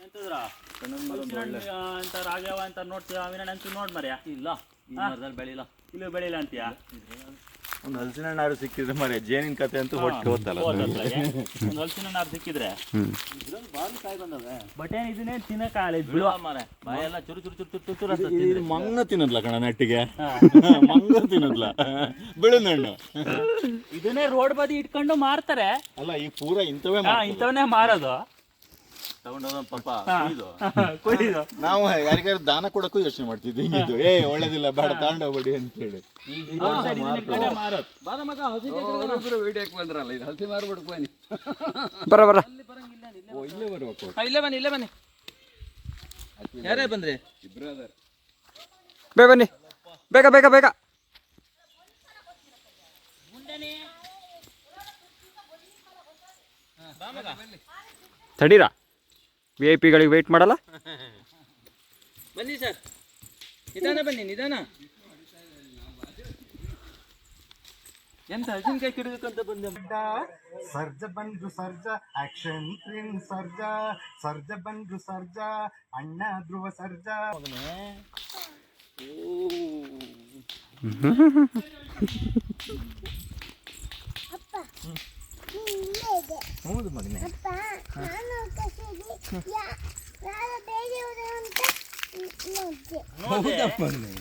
ಅಂತ ರಾಗ್ಯಾವ ಅಂತ ನೋಡ್ತೀವ ಅವಿನ ನಂಚು ನೋಡ್ ಮರ್ಯ ಇಲ್ಲ ಬೆಳಿಲ್ಲ ಇಲ್ಲಿ ಬೆಳಿಲ್ಲ ಅಂತೀಯ. ಒಂದು ಹಲಸಿನ ಹಣ್ಣಾರು ಸಿಕ್ಕಿದ್ರೆ ಮರೆ ಜೇನಿನ ಕತೆ ಅಂತೂ ಹೊಟ್ಟೆ ಹೋತಲ್ಲ. ಒಂದು ಹಲಸಿನ ಹಣ್ಣಾರು ಸಿಕ್ಕಿದ್ರೆ ಬಟ್ ಏನ್ ಇದನ್ನೇ ತಿನ್ನಕ್ಕಾಗಲ್ಲ, ಇದು ಬಿಡುವ ಮರ ಬಾಯೆಲ್ಲ ಚುರು ಚುರು ಚುರು ಚುರು ಚುರು ಇದು ಮಂಗ ತಿನ್ನದ್ಲ ಕಣ ನೆಟ್ಟಿಗೆ ಮಂಗ ತಿನ್ನದ್ಲ ಬಿಳುನಣ್ಣು. ಇದನ್ನೇ ರೋಡ್ ಬದಿ ಇಟ್ಕೊಂಡು ಮಾರ್ತಾರೆ. ಅಲ್ಲ ಈ ಪೂರ ಇಂಥವನ್ನೇ ಮಾರೋದು. ನಾವು ಯಾರಿಗಾರು ದಾನ ಕೊಡಕ್ಕೂ ಯೋಚನೆ ಮಾಡ್ತಿದ್ವಿ ಹಿಂಗಿದ್ದು, ಒಳ್ಳೇದಿಲ್ಲ ಬೇಡ ತಗೊಂಡೋಗ್ಬೇಡಿ ಅಂತ ಹೇಳಿ. ಇಲ್ಲೇ ಬನ್ನಿ ಯಾರೇ ಬಂದ್ರಿ? ಬನ್ನಿ ಬೇಗ ಬೇಗ ಬೇಗ ತಡೀರಾ, VIP ಗಳಿಗೆ ವೇಟ್ ಮಾಡಲ್ಲ. ಬನ್ನಿ ಸರ್, ನಿಧಾನ ಬನ್ನಿ ನಿಧಾನ. ಎಂತ ಹಸಿನಕಾಯಿ ಕಿಡಬೇಕಂತ ಬಂದೆ. ಸರ್ಜ ಬಂದ್ರು ಸರ್ಜ ಆಕ್ಷನ್ ಪ್ರಿನ್ ಸರ್ಜ, ಸರ್ಜ ಬಂದ್ರು ಸರ್ಜ ಅಣ್ಣ ಧ್ರುವ ಸರ್ಜ. ಹೌದು ಮಗನೇ,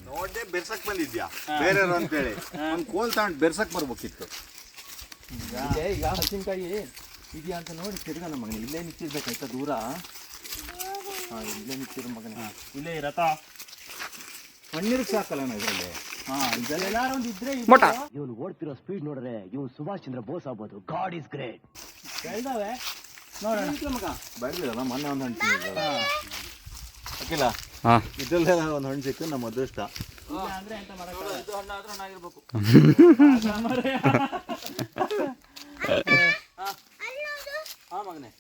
ನೋಡ್ದೆ ಬೆರ್ಸಕ್ ಬಂದಿದ್ಯಾ ಬೇರೆಯವ್ರು ಅಂತೇಳಿ. ಒಂದು ಕೋಲ್ ತಗೊಂಡು ಬೆರ್ಸಕ್ ಬರ್ಬೇಕಿತ್ತು. ಈಗ ಹಸಿನಕಾಯಿ ಇದೆಯಾ ಅಂತ ನೋಡಿ ತಿರ್ಗ ನಮ್ಮ ಮಗನೇ ಇಲ್ಲೇ ನಿಂತಿರ್ಬೇಕಾಯ್ತಾ ದೂರ. ಇಲ್ಲೇ ನಿಂತಿರೋ ಮಗನೇ, ಇಲ್ಲೇ ಇರತ್ತ ಕಣ್ಣೀರಿಗೆ ಸಾಕಲ್ಲ ನಾ ಇದರಲ್ಲಿ. ಇದೆಲ್ಲಾರು ಒಂದು ಇದ್ರೆ ಇವನು ಓಡ್ತಿರೋ ಸ್ಪೀಡ್ ನೋಡ್ರೆ ಇವನು ಸುಭಾಷ್ ಚಂದ್ರ ಬೋಸ್ ಆಗ್ಬೋದು. God is great. ಕೇಳ್ದಾವೆ ನೋಡೋಣ ಮಗ. ಬೆಳೆದಿಲ್ಲ ಮೊನ್ನೆ ಒಂದು ಹಣ್ಣು ತಿಂದಿದ್ದಲ್ಲ ಅಕ್ಕಿಲ್ಲ, ಇದರಲ್ಲೇ ಒಂದು ಹಣ್ಣು ಸಿಕ್ಕು ನಮ್ಮ ಅದೃಷ್ಟ. ಅಂದ್ರೆ ಎಂತ ಹಣ್ಣಾಗಿರ್ಬೇಕು. ಮಗನೇ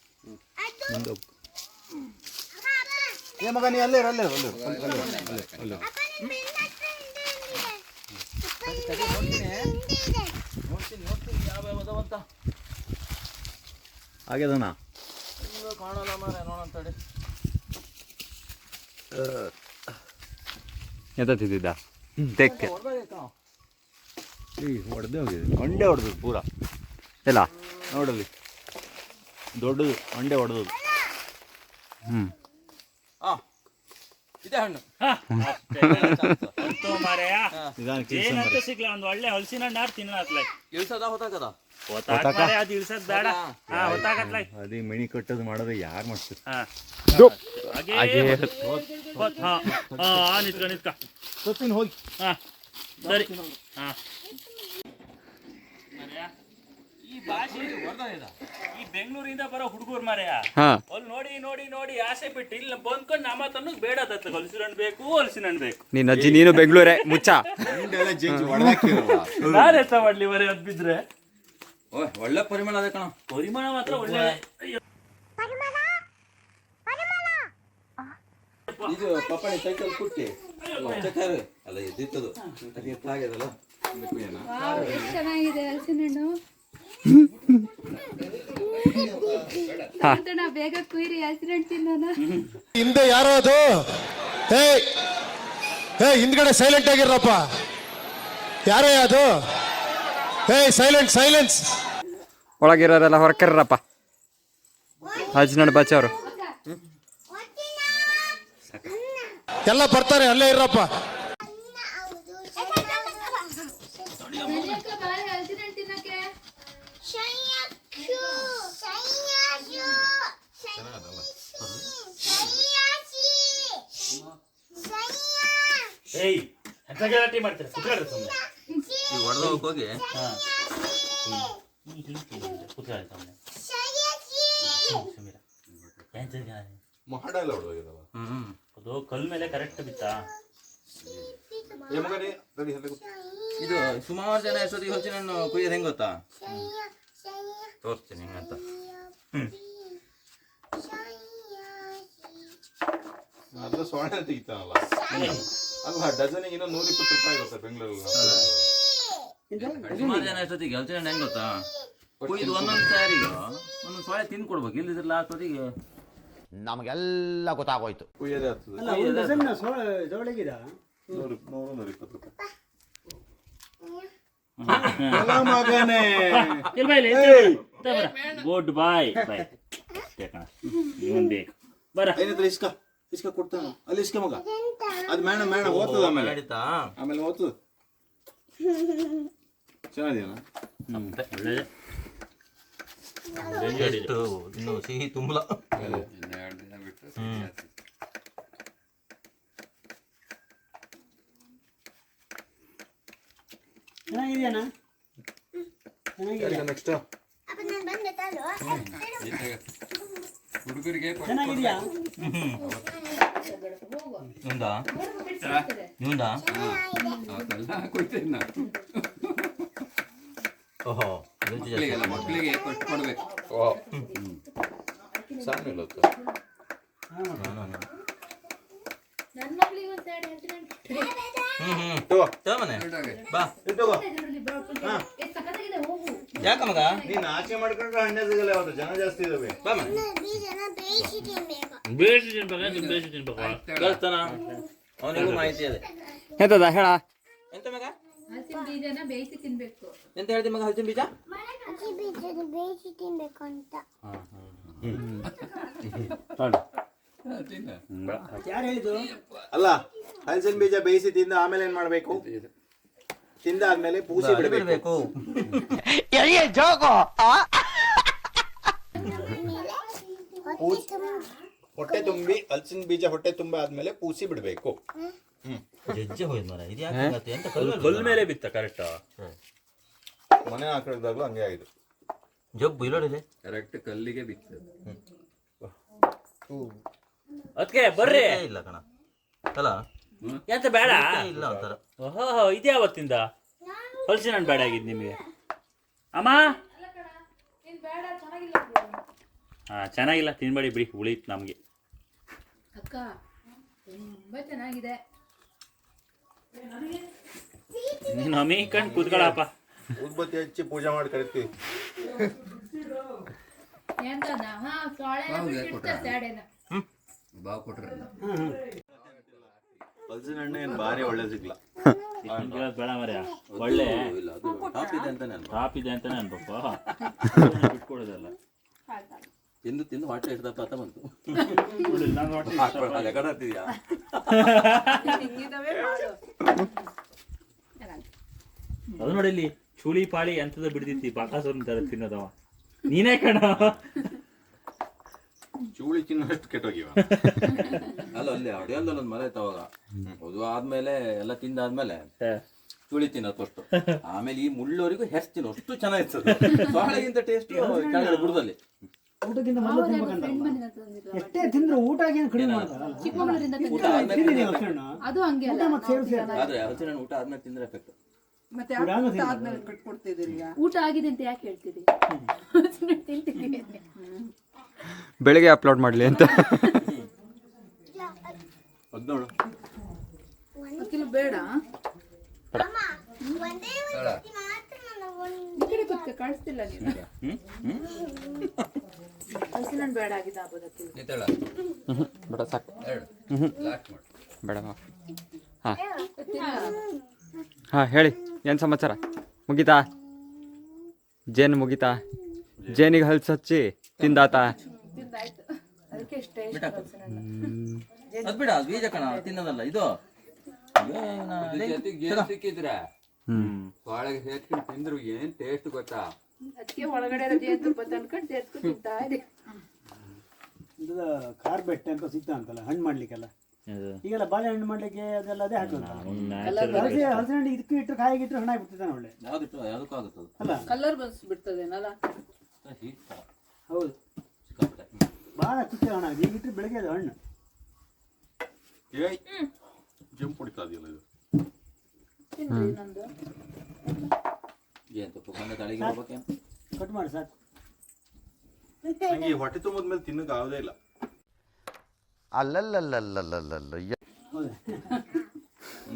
ಏ ಮಗ ನೀ ಅಲ್ಲೇ ಅಲ್ಲೇ ಆಗ್ಯದಣ್ಣ ಕಾಣಲ್ಲ ಮಾರೆ, ನೋಡೋಣ ತಡಿ. ಎಂತ ತಿಂದಿದ್ದ ತೆಕ್ಕೆ ಹೊಡೆದೇ ಹೋಗಿದೆ, ಅಂಡೆ ಹೊಡೆದು ಪೂರ ಇಲ್ಲ ನೋಡಲಿ ದೊಡ್ಡದು ಅಂಡೆ ಹೊಡೆದು. ಇದೆ ಹಣ್ಣು ಸಿಗ್ಲ ಒಂದು ಒಳ್ಳೆ ಹಲಸಿನ ಹಣ್ಣಾರು ತಿನ್ನತ್ಲ. ಇಳ್ಸದ ಹೊತ್ತಾಗದ ಅದು ಇಳ್ಸದ್ ಬೇಡ. ಅದೇ ಮಣಿ ಕಟ್ಟೋದು ಮಾಡೋದು ಯಾರು ಮಾಡ್ತಾರೆ? ನಿತ್ಕ ಹೋಗಿ ಸರಿ. ಈ ಭಾಷೆ ಈ ಬೆಂಗಳೂರಿಂದ ಬರೋ ಹುಡುಗರು ಮಾರ್ಯ ಅಲ್ಲಿ ನೋಡಿ ನೋಡಿ ನೋಡಿ ಆಸೆ ಬಿಟ್ಟು ಇಲ್ಲ ಬಂದ್ಕೊಂಡು ನಮ್ಮತನ್ನು ಬೇಡ ತತ್ತ ಹಲಸಿನ ಹಣ್ಣು ಬೇಕು, ಹಲಸಿನ ಹಣ್ಣು ಬೇಕು. ನಿನ್ನ ಅಜ್ಜಿ ನೀನು ಬೆಂಗಳೂರೇ ಮುಚ್ಚ. ನಾನು ಎತ್ತ ಮಾಡ್ಲಿ ಬರೀ ಅದ್ ಬಿದ್ರೆ. ಒಳ್ಳೆ ಪರಿಮಳ ಅದೇ ಕಣ, ಪರಿಮಳ ಮಾತ್ರ ಒಳ್ಳೆ. ಇದು ಪಪ್ಪಣಿ ಸೈಕಲ್ ಕುಟ್ಟಿ ಅಲ್ಲ ಇದ್ದಿತ್ತದು ಆಗಿದಲ್ಲ. ಚೆನ್ನಾಗಿದೆ ಹಲಸಿನ ಹಣ್ಣು. ಬೇಗ ಕುಯ್ರಿ ಹಲಸಿನ ಹಣ್ಣು ತಿನ್ನೋಣ. ಹಿಂದೆ ಯಾರೋ ಅದು, ಹಿಂದ್ಗಡೆ ಸೈಲೆಂಟ್ ಆಗಿರಪ್ಪ. ಯಾರೇ ಅದು? Silent silence. ಒಳಗಿರೋರೆಲ್ಲ ಹೊರಕರ್ರಪ್ಪ. ಹಲಸಿನ ಹಣ್ಣು ಬಚ್ಚವ್ರು ಎಲ್ಲ ಬರ್ತಾರೆ, ಅಲ್ಲೇ ಇರಪ್ಪ. ಎಂತ ಗಲಾಟೆ ಮಾಡ್ತಾರೆ, ಕುತ್ಕೊಳ್ರಿ ಸುಮ್ಮನೆ. ಹೋಗಿ ಮಾಡಲ್ಲ ಅದು ಕಲ್ ಮೇಲೆ ಕರೆಕ್ಟ್ ಬಿತ್ತಾ. ಇದು ಸುಮಾರು ಜನ ಎಷ್ಟೊತ್ತಿಗೆ ಹಲಸಿನ ಹಣ್ಣು ಕುಯ್ಯೋದು ಹೆಂಗ್ ಗೊತ್ತಾ? ತೋರಿಸ್ತೀನಿ ಹೆಂಗಂತ. ಅದು ಸೊಳ್ಳೆ ತೆಗಿತಾನಲ್ಲ, ಅಲ್ಲ ಡಜನಿಗೆ ಇನ್ನೂ 120 ರೂಪಾಯಿ ಗೊತ್ತಾ ಬೆಂಗಳೂರಲ್ಲಿ. ಸುಮಾರು ಜನ ಎಷ್ಟೊತ್ತಿಗೆ ಹಲಸಿನ ಹಣ್ಣು ಹೆಂಗ್ ಗೊತ್ತಾ? ಕುಯ್ದು ಒಂದೊಂದು ಸಾರಿಗೆ ಒಂದೊಂದು ಸೊಳ್ಳೆ ತಿಂದು ಕೊಡ್ಬೇಕು, ಇಲ್ಲಿದ್ರಲ್ಲ ಅಷ್ಟೊತ್ತಿಗೆ ನಮಗೆಲ್ಲ ಗೊತ್ತಾಗೋಯ್ತು. ಕುಯ್ಯದೇ ಆಗ್ತದೆ. ಅಲ್ಲ ಒಂದು ಡಜನ್ ಜೋಳಿಗಿದ 100-120 ರೂಪಾಯಿ. ಮಗನೇ ಗುಡ್ ಬಾಯ್ ಬಾಯ್ ಇವನ್ ಬೇಕು ಬರ ಏನಿದ್ರೆ ಇಸ್ಕ ಕೊಡ್ತಾನೆ ಅಲ್ಲಿ ಇಸ್ಕ ಮಗ. ಅದು ಮೇಣ ಓದ್ತದ ಆಮೇಲೆ ಓದ್ತದ. ಚೆನ್ನಾಗಿದೆಯಲ್ಲ? ಒಳ್ಳೆದೆ ಇನ್ನು ಸಿಹಿ ತುಂಬಲ. ಚೆನ್ನಾಗಿದೆಯಣ್ಣ? ನೆಕ್ಸ್ಟ್ ಚೆನ್ನಾಗಿದೆಯಾ? ಓಹೋ ಮಕ್ಕಳಿಗೆ ಕೊಟ್ಟು ಕೊಡ್ಬೇಕು. ಸಾಕು ನನ್ನ ಮಗಳಿಗೆ ಒಂದು ಸ್ಯಾರಿ ಹೇಳ್ತೀನಿ. ಬಾ ಯಾಕ ಮಗ ನೀನ್ ಆಚೆ ಮಾಡ್ಕೊಂಡ್ರೆ ಹಣ್ಣೆ ಸಿಗಲ್ಲ. ಯಾವತ್ತು ಜನ ಜಾಸ್ತಿ ಇದಾವೆ. ಬಾ ಮನೆ ಬೇಸಿ ತಿನ್ಬೇಕು ಕಳ್ತಾನ ಅವನಿಗೂ ಮಾಹಿತಿ ಇದೆ. ಎಂತದ ಹೇಳ? ಎಂತ ಮಗ ಹಲಸಿನ ಬೀಜನ ಬೇಯಿಸಿ ತಿನ್ಬೇಕು. ಎಂತ ಹೇಳ್ತಿ ಮಗ? ಹಲಸಿನ ಬೀಜ ಬೇಯಿಸಿ ತಿನ್ಬೇಕು ಅಂತ. ಯಾರು ಹೇಳಿದ್ರು? ಅಲ್ಲ, ಹಲಸಿನ ಬೀಜ ಬೇಯಿಸಿ ತಿಂದ ಆಮೇಲೆ ಏನ್ ಮಾಡ್ಬೇಕು? ತಿಂದ ಆದ್ಮೇಲೆ ಪೂಸಿ ಬಿಡಬೇಕು. ಹೊಟ್ಟೆ ತುಂಬಿ ಹಲಸಿನ ಬೀಜ ಹೊಟ್ಟೆ ತುಂಬ ಆದ್ಮೇಲೆ ಪೂಸಿ ಬಿಡಬೇಕು. ಹೆಜ್ಜೆ ಹೋಯ್ತು ಮರ. ಇದು ಯಾಕೆ ಎಂತ ಕಲ್ ಮೇಲೆ ಬಿತ್ತ ಕರೆಕ್ಟ್. ಮನೆ ಹಾಕಿದಾಗ್ಲೂ ಹಂಗೆ ಆಗಿದೆ. ಜಬ್ಬು ಇಲ್ಲೋಡಿದೆ ಕರೆಕ್ಟ್ ಕಲ್ಲಿಗೆ ಬಿತ್ತದು. ಅದಕ್ಕೆ ಬರ್ರಿ. ಇಲ್ಲ ಕಣ ಅಲ್ಲ ಎಂತ ಬೇಡ ಇಲ್ಲ ಒಂಥರ. ಓಹೋ ಇದೇ ಅವತ್ತಿಂದ ಹಲಸಿನ ಹಣ್ಣು ಬೇಡ ಆಗಿದ್ದು ನಿಮಗೆ ಅಮ್ಮ? ಹಾ ಚೆನ್ನಾಗಿಲ್ಲ ತಿನ್ಬೇಡಿ ಬಿಡಿ, ಉಳಿತು ನಮಗೆ. ಅಕ್ಕ ತುಂಬಾ ಚೆನ್ನಾಗಿದೆ. ನೀನು ಅಮ್ಮಿ ಕಣ್ ಕೂತ್ಕೊಳ್ಳಪ್ಪ. ಉದ್ಬತ್ತಿ ಹಚ್ಚಿ ಪೂಜೆ ಮಾಡಿ ಕರಿತೀವಿ. ಎಂತದ ಸ್ಯಾಡೆನ ಬಾವು ಕೊಟ್ರಲ್ಲ. ಹಲಸಿನ ಹಣ್ಣು ಏನು ಭಾರಿ ಒಳ್ಳೆ ಸಿಗ್ಲ. ಬೇಡ ಮರ್ಯ, ಒಳ್ಳೆ ಇಲ್ಲ ಅದು ಟಾಪ್ ಇದೆ ಅಂತಾನೆ ಅನ್ಬೋದು. ಟಾಪ್ ಇದೆ ಅಂತಾನೆ ಅನ್ಬೇಕು. ಬಿಟ್ಕೊಡೋದಲ್ಲ. ತಿಂದು ಹೊಟ್ಟೆ ಹಿಡ್ದಪ್ಪ ಅಂತ ಬಂತು. ಅದು ನೋಡಿ ಇಲ್ಲಿ ಚೂಳಿ ಪಾಳಿ ಎಂತದ ಬಿಡ್ತೈತಿ ಬಾಕಾಸುರನ್ ತರ ತಿನ್ನೋದವ. ನೀನೇ ಕಣ ಚೂಳಿ ತಿನ್ನೋಷ್ಟು ಕೆಟ್ಟೋಗಿವ. ಅಲ್ಲ ಅಲ್ಲಿ ಅಡಿಯಲ್ದಲ್ಲಿ ಒಂದು ಮನೆ ಇತ್ತು ಅವಾಗ. ಅದು ಆದ್ಮೇಲೆ ಎಲ್ಲ ತಿಂದಾದ್ಮೇಲೆ ಚುಳಿ ತಿನ್ನೋದು ಫಸ್ಟ್. ಆಮೇಲೆ ಈ ಮುಳ್ಳೋರಿಗೂ ಹೆಸ್ ತಿನ್ನೋ ಅಷ್ಟು ಚೆನ್ನಾಗಿರ್ತದೆ. ಬಾಳೆಗಿಂತ ಟೇಸ್ಟ್ ಕೆಳಗಡೆ ಬುಡದಲ್ಲಿ. ಊಟಕ್ಕಿಂತ ಮೊದಲು ತಿನ್ಬೇಕಂತ. ಎಷ್ಟೇ ತಿಂದ್ರು ಊಟ ಏನು ಕಡಿಮೆ ಮಾಡ್ತಾರಲ್ಲ. ಚಿಕ್ಕಮಗಳೂರಿಂದ ಊಟ ಆದ್ಮೇಲೆ ತಿಂದಿದ್ದೀವಿ ಹಲಸಿನ ಹಣ್ಣು. ಅದು ಹಂಗೆ ಅಲ್ಲ. ಮತ್ತೆ ಸೇರು ಸೇರು. ಆದ್ರೆ ಹಲಸಿನ ಹಣ್ಣು ಊಟ ಆದ್ಮೇಲೆ ತಿಂದ್ರೆ ಎಫೆಕ್ಟ್. ಊಟ ಆಗಿದೆ ಅಂತ ಯಾಕೆ ಹೇಳ್ತೀರಿ? ತಿಂತಿದ್ದೀವಿ. ಬೆಳಿಗ್ಗೆ ಅಪ್ಲೋಡ್ ಮಾಡಲಿ ಅಂತ. 17 ಕಿಲೋ ಬೇಡ. ಈ ಕಡೆ ಕೂತ್ಕೊ, ಕಳಿಸ್ತಿಲ್ಲ ನೀನು. ಹಲಸಿನ ಹಣ್ಣು ಬೇಡ ಆಗಿದೆ ಆಗ್ಬೋದಕ್ಕೆ. ಬೇಡ ಸಾಕು. ಬೇಡ ಹಾಂ ಹಾಂ ಹೇಳಿ, ಏನು ಸಮಾಚಾರ? ಮುಗೀತಾ? ಜೇನು ಮುಗೀತಾ? ಜೇನಿಗೆ ಹಲ್ಸು ಹಚ್ಚಿ ತಿಂದಾತ? ತಿಂದಾಯ್ತು. ಅದಕ್ಕೆ ಇಷ್ಟ ಹಲಸಿನ ಹಣ್ಣು. ಅದ್ ಬಿಡ, ಅದು ಬೀಜ ಕಣ, ತಿನ್ನೋದಲ್ಲ ಇದು. ಸಿಕ್ಕಿದ್ರ ಒಳಗೆ ಸೇರ್ಕೊಂಡು ತಿಂದ್ರು ಏನ್ ಟೇಸ್ಟ್ ಗೊತ್ತಾ? ಅದಕ್ಕೆ ಒಳಗಡೆ ಜೇನುತುಪ್ಪ ತಂದ್ಕೊಂಡು ಸೇರ್ಸ್ಕೊಂಡು ತಿಂತಾ ಇದೆ. ಕಾರ್ಬೆಟ್ ಅಂತ ಸಿಗ್ತಾ ಅಂತಲ್ಲ ಹಣ್ಣು ಮಾಡ್ಲಿಕ್ಕೆಲ್ಲ. ಈಗೆಲ್ಲ ಬಾಳೆಹಣ್ಣು ಮಾಡ್ಲಿಕ್ಕೆ ಅದೆಲ್ಲ ಅದೇ ಹಾಕುವಂತ. ಹಲಸಿನ ಹಣ್ಣು ಇದಕ್ಕೂ ಇಟ್ಟರು ಕಾಯಿಗೆ ಇಟ್ಟರು ಹಣ್ಣಾಗಿ ಬಿಡ್ತಿದ್ದಾನೆ ಒಳ್ಳೆ. ಯಾವ್ದಿಟ್ಟು ಯಾವುದಕ್ಕೂ ಆಗುತ್ತದೆ ಅಲ್ಲ ಕಲರ್ ಬಿಡ್ತದೇನಲ್ಲ. ಹೌದು, ಭಾಳ ಖುಷಿ ಹಣ. ಈಗ ಇಟ್ಟರೆ ಬೆಳಗ್ಗೆ ಅದು ಹಣ್ಣು ಜಂಪ್ ಹೊಡಿತಾ ಇದೆಯಲ್ಲ ಇದು. ಇನ್ನೊಂದು ಏನ್ ತುಪ್ಪ ಬಂದ ತಳಿಗೆ ಹೋಗ್ಬೇಕೇನು? ಕಟ್ ಮಾಡಿ ಸಾಕು. ನಂಗೆ ಈ ಹೊಟ್ಟೆ ತುಂಬಿದ್ಮೇಲೆ ತಿನ್ನಕ್ಕೆ ಆಗೋದೇ ಇಲ್ಲ. ಅಲ್ಲಲ್ಲಲ್ಲಲ್ಲಲ್ಲಲ್ಲ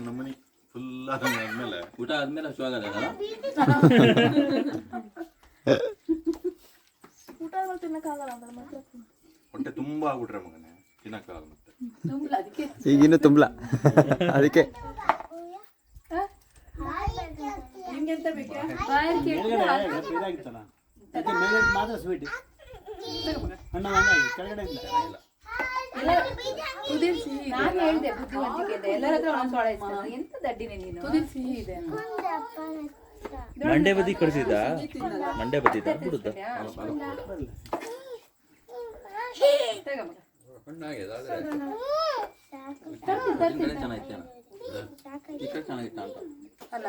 ನಮ್ಮನೆ ಫುಲ್ ಆದ್ಮೇಲೆ ಊಟ ಆದ್ಮೇಲೆ ಹಸು ಆಗೋದಲ್ಲ. ಊಟ ತಿನ್ನಕ್ಕಾಗಲ್ಲ ಅಂದ್ರೆ ಮತ್ತೆ ಹೊಟ್ಟೆ ತುಂಬಾ ಆಗ್ಬಿಟ್ರೆ ಮಗನೇ ತಿನ್ನಕ್ಕಾಗಲ್ಲ ಮತ್ತೆ. ತುಂಬಲ ಅದಕ್ಕೆ ಈಗಿನ್ನೂ ತುಂಬಲ ಅದಕ್ಕೆ ನಿಮ್ಗೆಂತ ಬೇಕಾ ಬಾಯರ್ ಕೇಳ್ತೀರಾ ಇದಾಗಿತ್ತಲ್ಲ ಅದಕ್ಕೆ ಮೇಲೆ ಮಾತ್ರ ಸ್ವೀಟ್ ಅಣ್ಣ ಕೆಳಗಡೆ ಇಲ್ಲ. ತುದಿಲ್ ಸಿಹಿ ನಾನು ಹೇಳಿದೆ ಬುದ್ಧಿವಂತಿಕೆ ಇದೆ ಎಲ್ಲರ ಹತ್ರ ಒಂದೊಂದು ಸೊಳ್ಳೆ ಇಸ್ಕೊಂಡು ಎಂತ ದಡ್ಡಿನೇ ನೀನು ತುದಿಲ್ ಸಿಹಿ ಇದೆ ಮಂಡೆ ಬದಿ ಕಳಿಸಿದ ಮಂಡೆ ಬದಿದ ಬಿಡುತ್ತ ಹಣ್ಣಾಗಿದೆ ಆದ್ರೆ ಚೆನ್ನಾಗಿತ್ತೇನ ಈ ಕಡೆ ಚೆನ್ನಾಗಿತ್ತ ಅಂತ ಅಲ್ಲ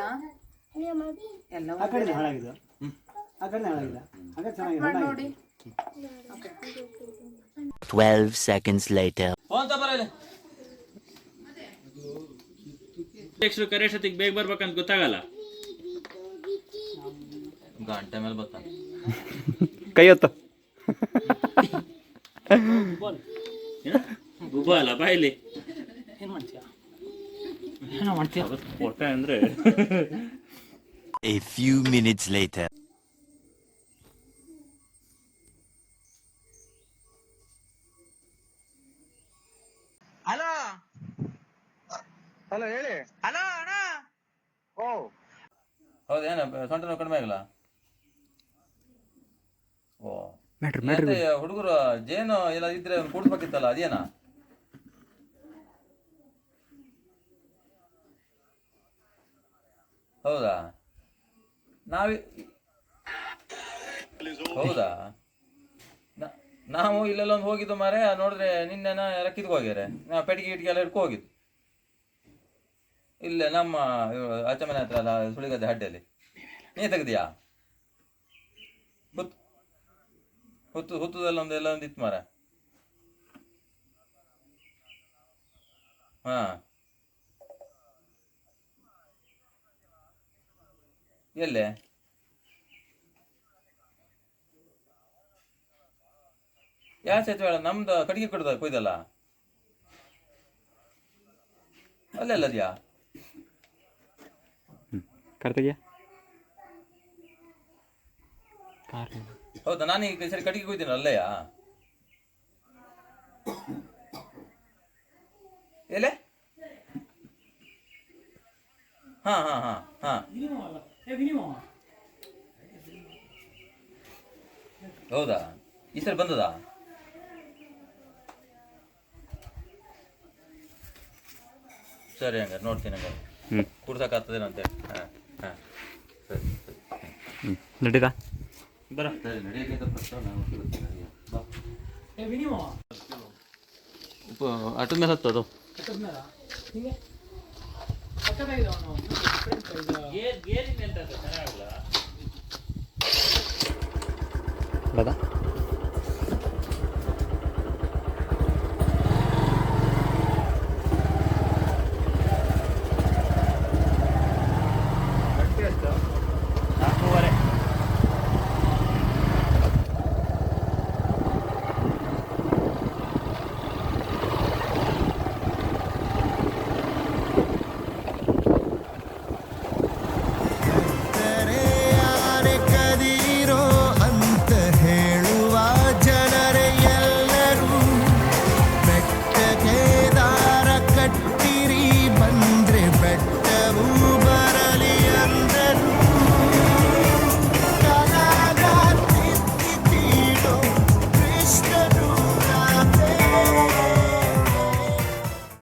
ಎಲ್ಲ ಆ ಕಡೆ ಹಾಳಾಗಿದ್ದು ಆ ಕಡೆ ಹಾಳಾಗಿಲ್ಲ ಆಗ ಚೆನ್ನಾಗಿದೆ ನೋಡಿ 12 seconds later. ಫೋನ್ ತಬರಲ್ಲ ಅಧ್ಯಕ್ಷರು ಕರೆಯಷ್ಟೊತ್ತಿಗೆ ಬೇಗ ಬರ್ಬೇಕಂತ ಗೊತ್ತಾಗಲ್ಲ. ಗಂಟೆ ಮೇಲೆ ಬರ್ತಾನೆ ಕೈ ಹೊತ್ತು ಗುಬ್ಬ ಅಲ್ಲ ಬಾಯಲ್ಲಿ ಏನು ಮಾಡ್ತೀಯ ಹೊಟ್ಟೆ ಅಂದ್ರೆ A few minutes later. ಹೌದೇನ ಸೊಂಟ ನೋವು ಕಡಿಮೆ ಆಗಲ್ಲ? ಓ ಮ್ಯಾಟ್ರ್ ಹುಡುಗರು ಜೇನು ಎಲ್ಲ ಇದ್ರೆ ಕೂಡ್ಸ್ಬೇಕಿತ್ತಲ್ಲ ಅದೇನಾ? ಹೌದಾ ಹೌದಾ ನಾವು ಇಲ್ಲೆಲ್ಲ ಒಂದು ಹೋಗಿದ್ದು ಮಾರೆ ನೋಡಿದ್ರೆ ನಿನ್ನೆನ ರಕ್ಕಿದ್ಗೆ ಹೋಗ್ಯಾರೆ ನಾ ಪೆಟ್ಟಿಗೆ ಗಿಟ್ಟಿಗೆಲ್ಲ ಹಿಡ್ಕೊ ಹೋಗಿದ್ದು ಇಲ್ಲೇ ನಮ್ಮ ಆಚೆ ಮನೆ ಹತ್ರ ಅಲ್ಲ ಸುಳಿಗದ್ದೆ ಹಡ್ಡೆಯಲ್ಲಿ. ನೀ ತೆಗ್ದಿಯಾ? ಹುತ್ತದಲ್ಲ ಎಲ್ಲ ಒಂದು ಇತ್ತು ಮಾರ. ಹಾ ಎಲ್ಲೇ ಯಾ ಸೇತುವೆ ಹೇಳ ನಮ್ದು ಕಟ್ಟಿಗೆ ಕೊಯ್ದಲ್ಲ ಅಲ್ಲೆಲ್ಲದ್ಯಾ? ಕರ್ತಗ್ಯಾ ಹೌದಾ ನಾನು ಈಗ ಸರಿ ಕಟ್ಟಿಗೆ ಕೊಯ್ತೀನಿ ಅಲ್ಲೆಯಾ? ಎಲ್ಲೇ? ಹಾ ಹಾ ಹಾ ಹಾ ಹೌದಾ ಈ ಸರಿ ಬಂದದಾ? ಸರಿ ಹಂಗಾರೆ ನೋಡ್ತೀನಿ ಹಂಗಾರೆ ಕುಡ್ಸಕ್ಕಾಗ್ತದೇನೋ ಅಂತೇಳಿ. ಹಾಂ ಹಾಂ ಸರಿ ಸರಿ ನಡೀತಾ ಬರ ಸರಿ ನಡೆಯೋಕ್ಕಿಂತ ಪ್ರಶ್ನೆ ನಾನು ತಿಳಿಸ್ತೀನಿ. ಬಾ ಆಟದ ಮೇಲೆ ಹತ್ತು ಅದು ಗೇರ್ ಗೇರಿನ ಅಂತ ಚೆನ್ನಾಗಲ್ಲ ಬದಾ